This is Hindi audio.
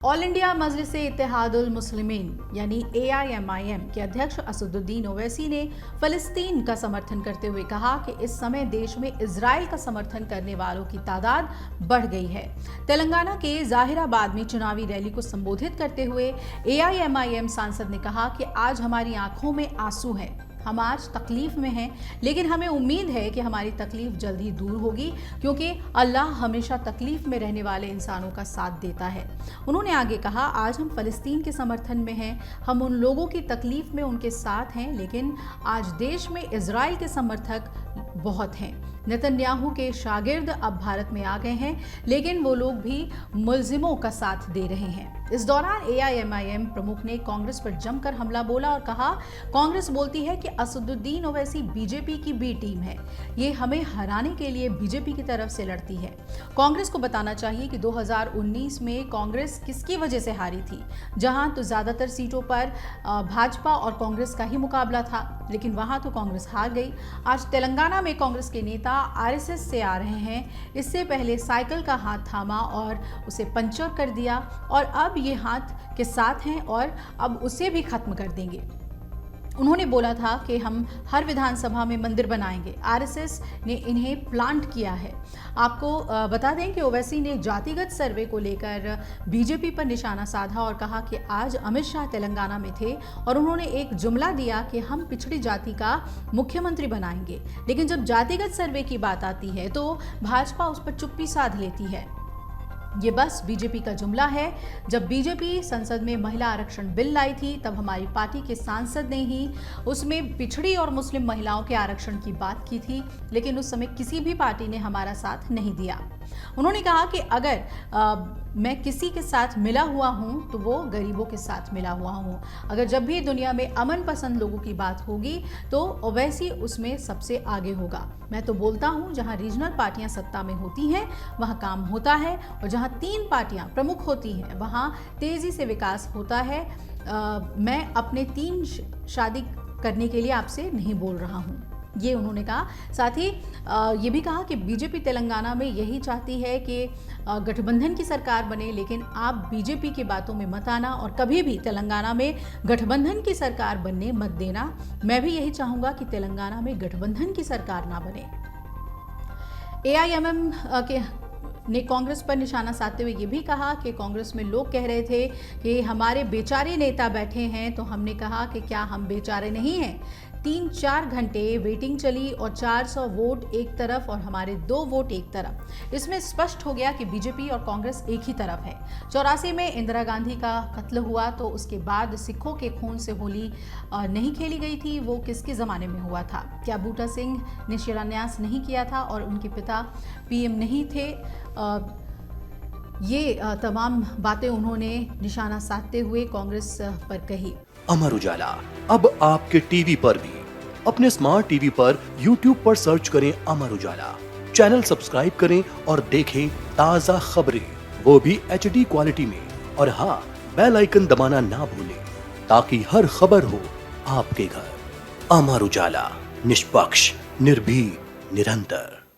ऑल इंडिया मजलिस-ए-इत्तेहादुल मुस्लिमीन यानी AIMIM के अध्यक्ष असदुद्दीन ओवैसी ने फलस्तीन का समर्थन करते हुए कहा कि इस समय देश में इजराइल का समर्थन करने वालों की तादाद बढ़ गई है। तेलंगाना के जाहिराबाद में चुनावी रैली को संबोधित करते हुए AIMIM सांसद ने कहा कि आज हमारी आंखों में आंसू हैं, हम आज तकलीफ में हैं, लेकिन हमें उम्मीद है कि हमारी तकलीफ जल्द ही दूर होगी क्योंकि अल्लाह हमेशा तकलीफ में रहने वाले इंसानों का साथ देता है। उन्होंने आगे कहा, आज हम फलस्तीन के समर्थन में हैं, हम उन लोगों की तकलीफ में उनके साथ हैं, लेकिन आज देश में इजराइल के समर्थक बहुत हैं। नेतन्याहू के शागिर्द अब भारत में आ गए हैं, लेकिन वो लोग भी मुल्जिमों का साथ दे रहे हैं। इस दौरान AIMIM प्रमुख ने कांग्रेस पर जमकर हमला बोला और कहा, कांग्रेस बोलती है कि असदुद्दीन ओवैसी बीजेपी की बी टीम है, ये हमें हराने के लिए बीजेपी की तरफ से लड़ती है। कांग्रेस को बताना चाहिए कि 2019 में कांग्रेस किसकी वजह से हारी थी, जहां तो ज्यादातर सीटों पर भाजपा और कांग्रेस का ही मुकाबला था, लेकिन वहां तो कांग्रेस हार गई। आज तेलंगाना में कांग्रेस के नेता RSS से आ रहे हैं। इससे पहले साइकिल का हाथ थामा और उसे पंचर कर दिया और अब ये हाथ के साथ हैं और अब उसे भी खत्म कर देंगे। उन्होंने बोला था कि हम हर विधानसभा में मंदिर बनाएंगे। RSS ने इन्हें प्लांट किया है। आपको बता दें कि ओवैसी ने जातिगत सर्वे को लेकर बीजेपी पर निशाना साधा और कहा कि आज अमित शाह तेलंगाना में थे और उन्होंने एक जुमला दिया कि हम पिछड़ी जाति का मुख्यमंत्री बनाएंगे, लेकिन जब जातिगत सर्वे की बात आती है तो भाजपा उस पर चुप्पी साध लेती है। ये बस बीजेपी का जुमला है। जब बीजेपी संसद में महिला आरक्षण बिल लाई थी, तब हमारी पार्टी के सांसद ने ही उसमें पिछड़ी और मुस्लिम महिलाओं के आरक्षण की बात की थी, लेकिन उस समय किसी भी पार्टी ने हमारा साथ नहीं दिया। उन्होंने कहा कि अगर मैं किसी के साथ मिला हुआ हूं तो वो गरीबों के साथ मिला हुआ हूं। अगर जब भी दुनिया में अमन पसंद लोगों की बात होगी तो ओवैसी उसमें सबसे आगे होगा। मैं तो बोलता हूं, जहां रीजनल पार्टियां सत्ता में होती हैं वहां काम होता है, और जहां 3 पार्टियां प्रमुख होती हैं वहां तेजी से विकास होता है। मैं अपने 3 शादी करने के लिए आपसे नहीं बोल रहा हूं, ये उन्होंने कहा। साथ ही ये भी कहा कि बीजेपी तेलंगाना में यही चाहती है कि गठबंधन की सरकार बने, लेकिन आप बीजेपी की बातों में मत आना और कभी भी तेलंगाना में गठबंधन की सरकार बनने मत देना। मैं भी यही चाहूँगा कि तेलंगाना में गठबंधन की सरकार ना बने। AIMIM ने कांग्रेस पर निशाना साधते हुए ये भी कहा कि कांग्रेस में लोग कह रहे थे कि हमारे बेचारे नेता बैठे हैं, तो हमने कहा कि क्या हम बेचारे नहीं हैं। 3-4 घंटे वेटिंग चली और 400 वोट एक तरफ और हमारे 2 वोट एक तरफ। इसमें स्पष्ट हो गया कि बीजेपी और कांग्रेस एक ही तरफ है। 84 में इंदिरा गांधी का कत्ल हुआ तो उसके बाद सिखों के खून से होली नहीं खेली गई थी। वो किसके ज़माने में हुआ था? क्या बूटा सिंह ने शिलान्यास नहीं किया था और उनके पिता PM नहीं थे? ये तमाम बातें उन्होंने निशाना साधते हुए कांग्रेस पर कही। अमर उजाला अब आपके टीवी पर भी। अपने स्मार्ट टीवी पर YouTube पर सर्च करें अमर उजाला, चैनल सब्सक्राइब करें और देखें ताज़ा खबरें, वो भी HD क्वालिटी में। और हाँ, बेल आइकन दबाना ना भूलें ताकि हर खबर हो आपके घर। अमर उजाला, निष्पक्ष, निर्भीक, निरंतर।